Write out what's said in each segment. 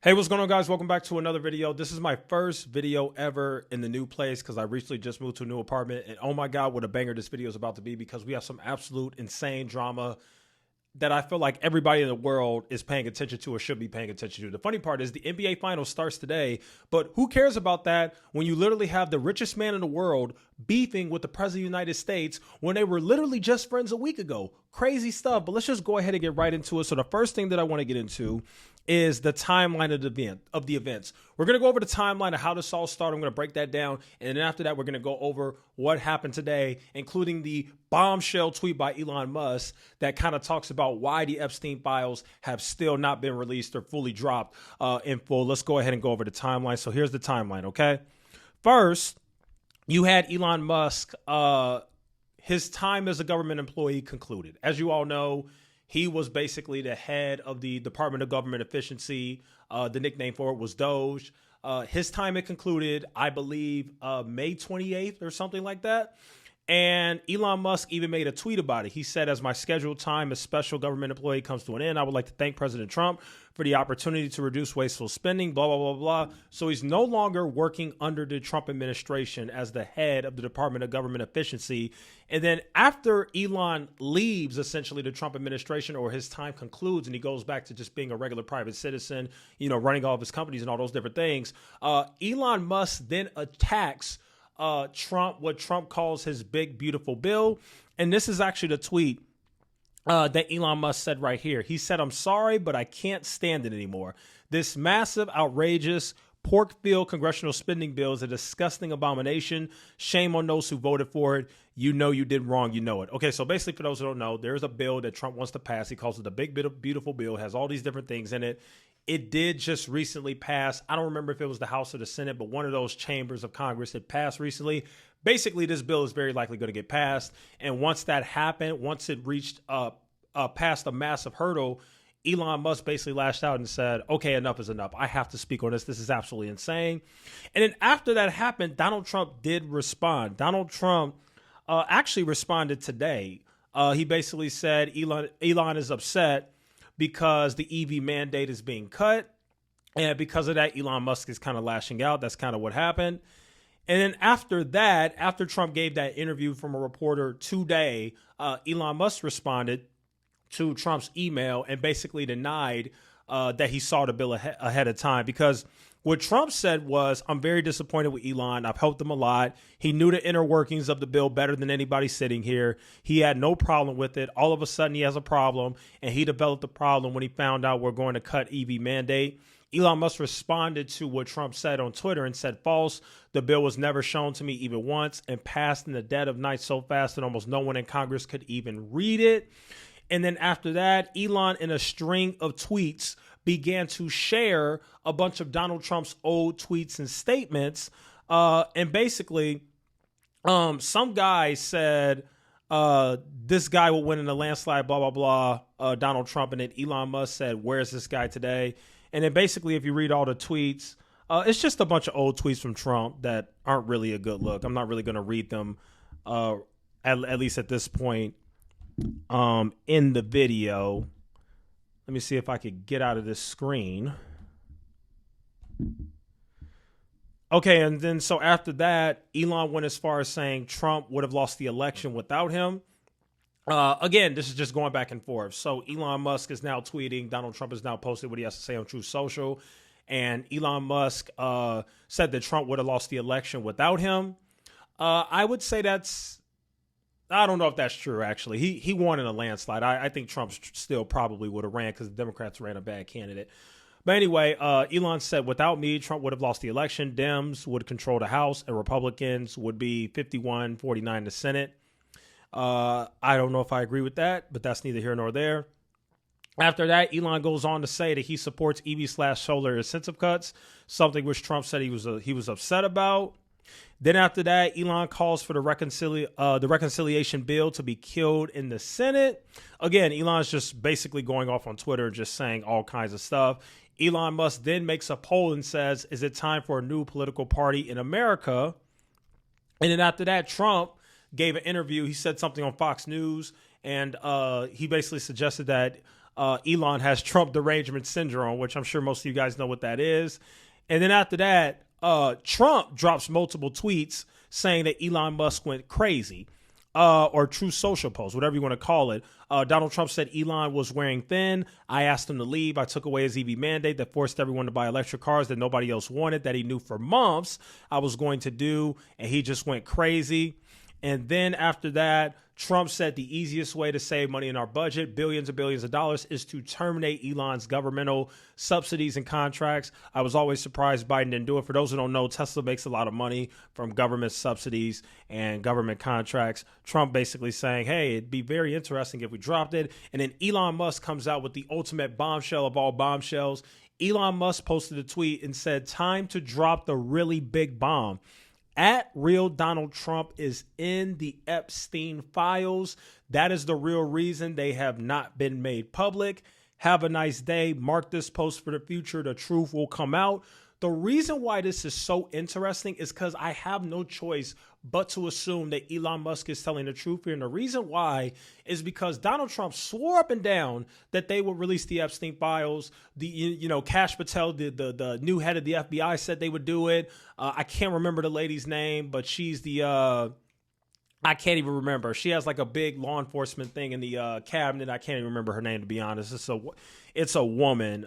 Hey, what's going on, guys? Welcome back to another video. This is my first video ever in the new place because I recently just moved to a new apartment. And oh my God, what a banger this video is about to be, because we have some absolute insane drama that I feel like everybody in the world is paying attention to or should be paying attention to. The funny part is the NBA Finals starts today, but who cares about that when you literally have the richest man in the world beefing with the President of the United States when they were literally just friends a week ago? Crazy stuff, but let's just go ahead and get right into it. So the first thing that I want to get into is the timeline of the events. We're going to go over the timeline of how this all started. I'm going to break that down. And then after that, we're going to go over what happened today, including the bombshell tweet by Elon Musk that kind of talks about why the Epstein files have still not been released or fully dropped in full. Let's go ahead and go over the timeline. So here's the timeline, okay? First, you had Elon Musk. His time as a government employee concluded. As you all know, he was basically the head of the Department of Government Efficiency. The nickname for it was Doge. His time had concluded, I believe, May 28th or something like that. And Elon Musk even made a tweet about it. He said, as my scheduled time as special government employee comes to an end, I would like to thank President Trump for the opportunity to reduce wasteful spending, blah, blah, blah, blah. So he's no longer working under the Trump administration as the head of the Department of Government Efficiency. And then after Elon leaves, essentially, the Trump administration, or his time concludes and he goes back to just being a regular private citizen, running all of his companies and all those different things, Elon Musk then attacks Trump, what Trump calls his big, beautiful bill. And this is actually the tweet that Elon Musk said right here. He said, "I'm sorry, but I can't stand it anymore. This massive, outrageous, pork-filled congressional spending bill is a disgusting abomination. Shame on those who voted for it. You know you did wrong. You know it." Okay, so basically, for those who don't know, there's a bill that Trump wants to pass. He calls it the big, beautiful bill. It has all these different things in it. It did just recently pass. I don't remember if it was the House or the Senate, but one of those chambers of Congress had passed recently. Basically, this bill is very likely going to get passed. And once that happened, once it reached past a massive hurdle, Elon Musk basically lashed out and said, okay, enough is enough. I have to speak on this. This is absolutely insane. And then after that happened, Donald Trump did respond. Donald Trump actually responded today. He basically said Elon is upset because the EV mandate is being cut. And because of that, Elon Musk is kind of lashing out. That's kind of what happened. And then after that, after Trump gave that interview from a reporter today, Elon Musk responded to Trump's email and basically denied that he saw the bill ahead of time, because what Trump said was, I'm very disappointed with Elon. I've helped him a lot. He knew the inner workings of the bill better than anybody sitting here. He had no problem with it. All of a sudden, he has a problem, and he developed the problem when he found out we're going to cut EV mandate. Elon Musk responded to what Trump said on Twitter and said, false. The bill was never shown to me even once and passed in the dead of night so fast that almost no one in Congress could even read it. And then after that, Elon, in a string of tweets, began to share a bunch of Donald Trump's old tweets and statements. And basically, some guy said, this guy will win in a landslide, blah, blah, blah, Donald Trump. And then Elon Musk said, where's this guy today? And then basically, if you read all the tweets, it's just a bunch of old tweets from Trump that aren't really a good look. I'm not really going to read them, at least at this point, in the video. Let me see if I could get out of this screen. Okay, and then so after that, Elon went as far as saying Trump would have lost the election without him. Again, this is just going back and forth. So Elon Musk is now tweeting. Donald Trump has now posted what he has to say on Truth Social. And Elon Musk said that Trump would have lost the election without him. I would say I don't know if that's true, actually. He won in a landslide. I think Trump still probably would have ran because the Democrats ran a bad candidate. But anyway, Elon said, without me, Trump would have lost the election. Dems would control the House and Republicans would be 51-49 in the Senate. I don't know if I agree with that, but that's neither here nor there. After that, Elon goes on to say that he supports EV/solar incentive cuts, something which Trump said he was upset about. Then after that, Elon calls for the reconciliation bill to be killed in the Senate. Again, Elon's just basically going off on Twitter, just saying all kinds of stuff. Elon Musk then makes a poll and says, is it time for a new political party in America? And then after that, Trump gave an interview. He said something on Fox News, and he basically suggested that Elon has Trump derangement syndrome, which I'm sure most of you guys know what that is. And then after that, Trump drops multiple tweets saying that Elon Musk went crazy. Or true social post, whatever you want to call it. Donald Trump said Elon was wearing thin. I asked him to leave. I took away his EV mandate that forced everyone to buy electric cars that nobody else wanted, that he knew for months I was going to do, and he just went crazy. And then after that, Trump said the easiest way to save money in our budget, billions and billions of dollars, is to terminate Elon's governmental subsidies and contracts. I was always surprised Biden didn't do it. For those who don't know, Tesla makes a lot of money from government subsidies and government contracts. Trump basically saying, hey, it'd be very interesting if we dropped it. And then Elon Musk comes out with the ultimate bombshell of all bombshells. Elon Musk posted a tweet and said, time to drop the really big bomb. At real Donald Trump is in the Epstein files. That is the real reason they have not been made public. Have a nice day. Mark this post for the future. The truth will come out. The reason why this is so interesting is because I have no choice but to assume that Elon Musk is telling the truth here. And the reason why is because Donald Trump swore up and down that they would release the Epstein files. Kash Patel, the new head of the FBI, said they would do it. I can't remember the lady's name, but she's I can't even remember. She has like a big law enforcement thing in the cabinet. I can't even remember her name, to be honest. It's a woman.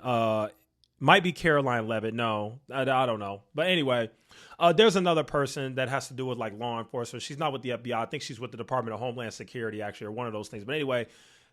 Might be Caroline Levitt. No, I don't know. But anyway, there's another person that has to do with like law enforcement. She's not with the FBI. I think she's with the Department of Homeland Security, actually, or one of those things. But anyway,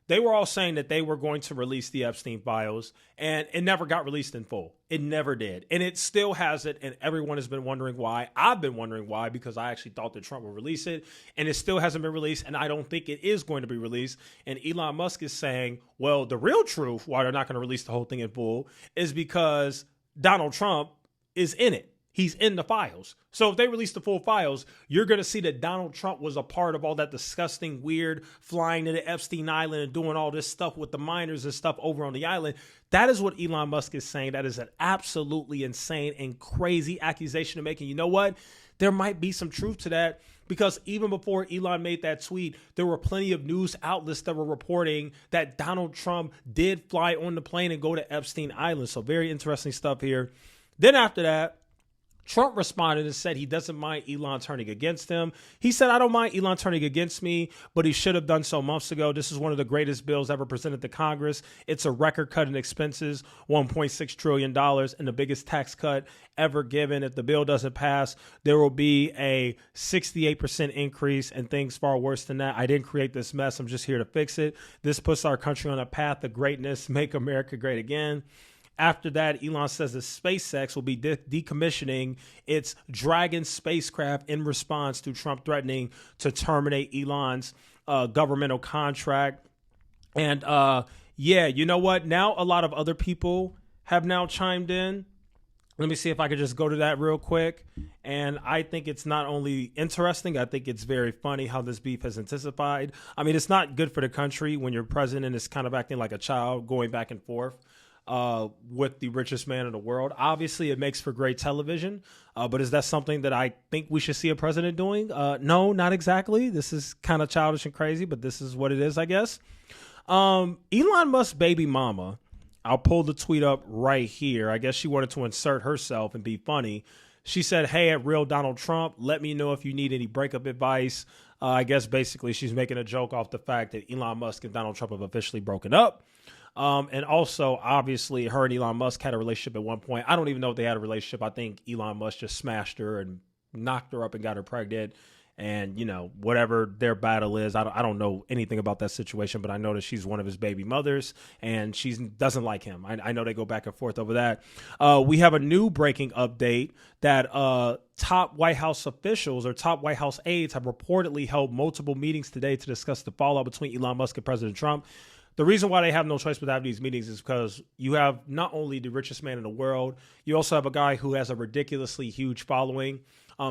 they were all saying that they were going to release the Epstein files, and it never got released in full. It never did. And it still hasn't. And everyone has been wondering why. I've been wondering why, because I actually thought that Trump would release it, and it still hasn't been released. And I don't think it is going to be released. And Elon Musk is saying, well, the real truth why they're not going to release the whole thing in full is because Donald Trump is in it. He's in the files. So if they release the full files, you're going to see that Donald Trump was a part of all that disgusting, weird flying to the Epstein Island and doing all this stuff with the minors and stuff over on the island. That is what Elon Musk is saying. That is an absolutely insane and crazy accusation to make. And you know what? There might be some truth to that, because even before Elon made that tweet, there were plenty of news outlets that were reporting that Donald Trump did fly on the plane and go to Epstein Island. So very interesting stuff here. Then after that, Trump responded and said he doesn't mind Elon turning against him. He said, I don't mind Elon turning against me, but he should have done so months ago. This is one of the greatest bills ever presented to Congress. It's a record cut in expenses, $1.6 trillion, and the biggest tax cut ever given. If the bill doesn't pass, there will be a 68% increase and things far worse than that. I didn't create this mess. I'm just here to fix it. This puts our country on a path to greatness. Make America great again. After that, Elon says that SpaceX will be decommissioning its Dragon spacecraft in response to Trump threatening to terminate Elon's governmental contract. And you know what? Now a lot of other people have now chimed in. Let me see if I could just go to that real quick. And I think it's not only interesting, I think it's very funny how this beef has intensified. I mean, it's not good for the country when your president is kind of acting like a child, going back and forth with the richest man in the world. Obviously, it makes for great television, but is that something that I think we should see a president doing? No, not exactly. This is kind of childish and crazy, but this is what it is, I guess. Elon Musk's baby mama, I'll pull the tweet up right here. I guess she wanted to insert herself and be funny. She said, hey, at Real Donald Trump, let me know if you need any breakup advice. I guess basically she's making a joke off the fact that Elon Musk and Donald Trump have officially broken up. And also, obviously, her and Elon Musk had a relationship at one point. I don't even know if they had a relationship. I think Elon Musk just smashed her and knocked her up and got her pregnant. And, you know, whatever their battle is, I don't know anything about that situation, but I know that she's one of his baby mothers and she doesn't like him. I know they go back and forth over that. We have a new breaking update that top White House officials or top White House aides have reportedly held multiple meetings today to discuss the fallout between Elon Musk and President Trump. The reason why they have no choice but to have these meetings is because you have not only the richest man in the world, you also have a guy who has a ridiculously huge following.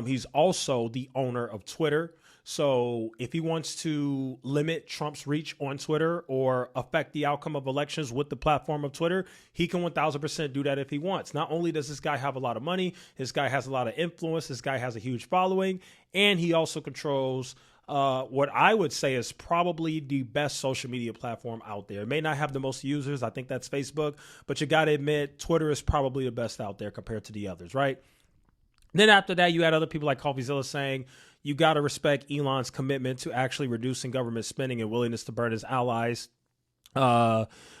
He's also the owner of Twitter. So if he wants to limit Trump's reach on Twitter or affect the outcome of elections with the platform of Twitter, he can 1000% do that if he wants. Not only does this guy have a lot of money, this guy has a lot of influence, this guy has a huge following, and he also controls what I would say is probably the best social media platform out there. It may not have the most users. I think that's Facebook, but you got to admit Twitter is probably the best out there compared to the others, right? Then after that, you had other people like CoffeeZilla saying, you got to respect Elon's commitment to actually reducing government spending and willingness to burn his allies.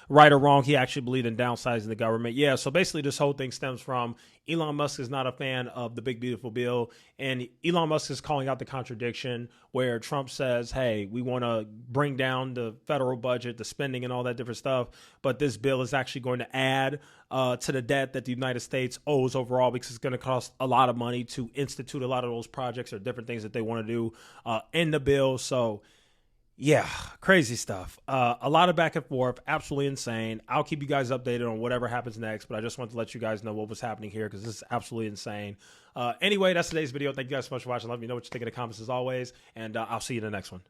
Right or wrong, he actually believed in downsizing the government. Yeah, so basically this whole thing stems from Elon Musk is not a fan of the big beautiful bill, and Elon Musk is calling out the contradiction where Trump says, hey, we want to bring down the federal budget, the spending and all that different stuff, but this bill is actually going to add to the debt that the United States owes overall, because it's going to cost a lot of money to institute a lot of those projects or different things that they want to do in the bill. So yeah, crazy stuff. A lot of back and forth, absolutely insane. I'll keep you guys updated on whatever happens next, but I just want to let you guys know what was happening here because this is absolutely insane. Anyway, that's today's video. Thank you guys so much for watching. Let me know what you think in the comments as always, and I'll see you in the next one.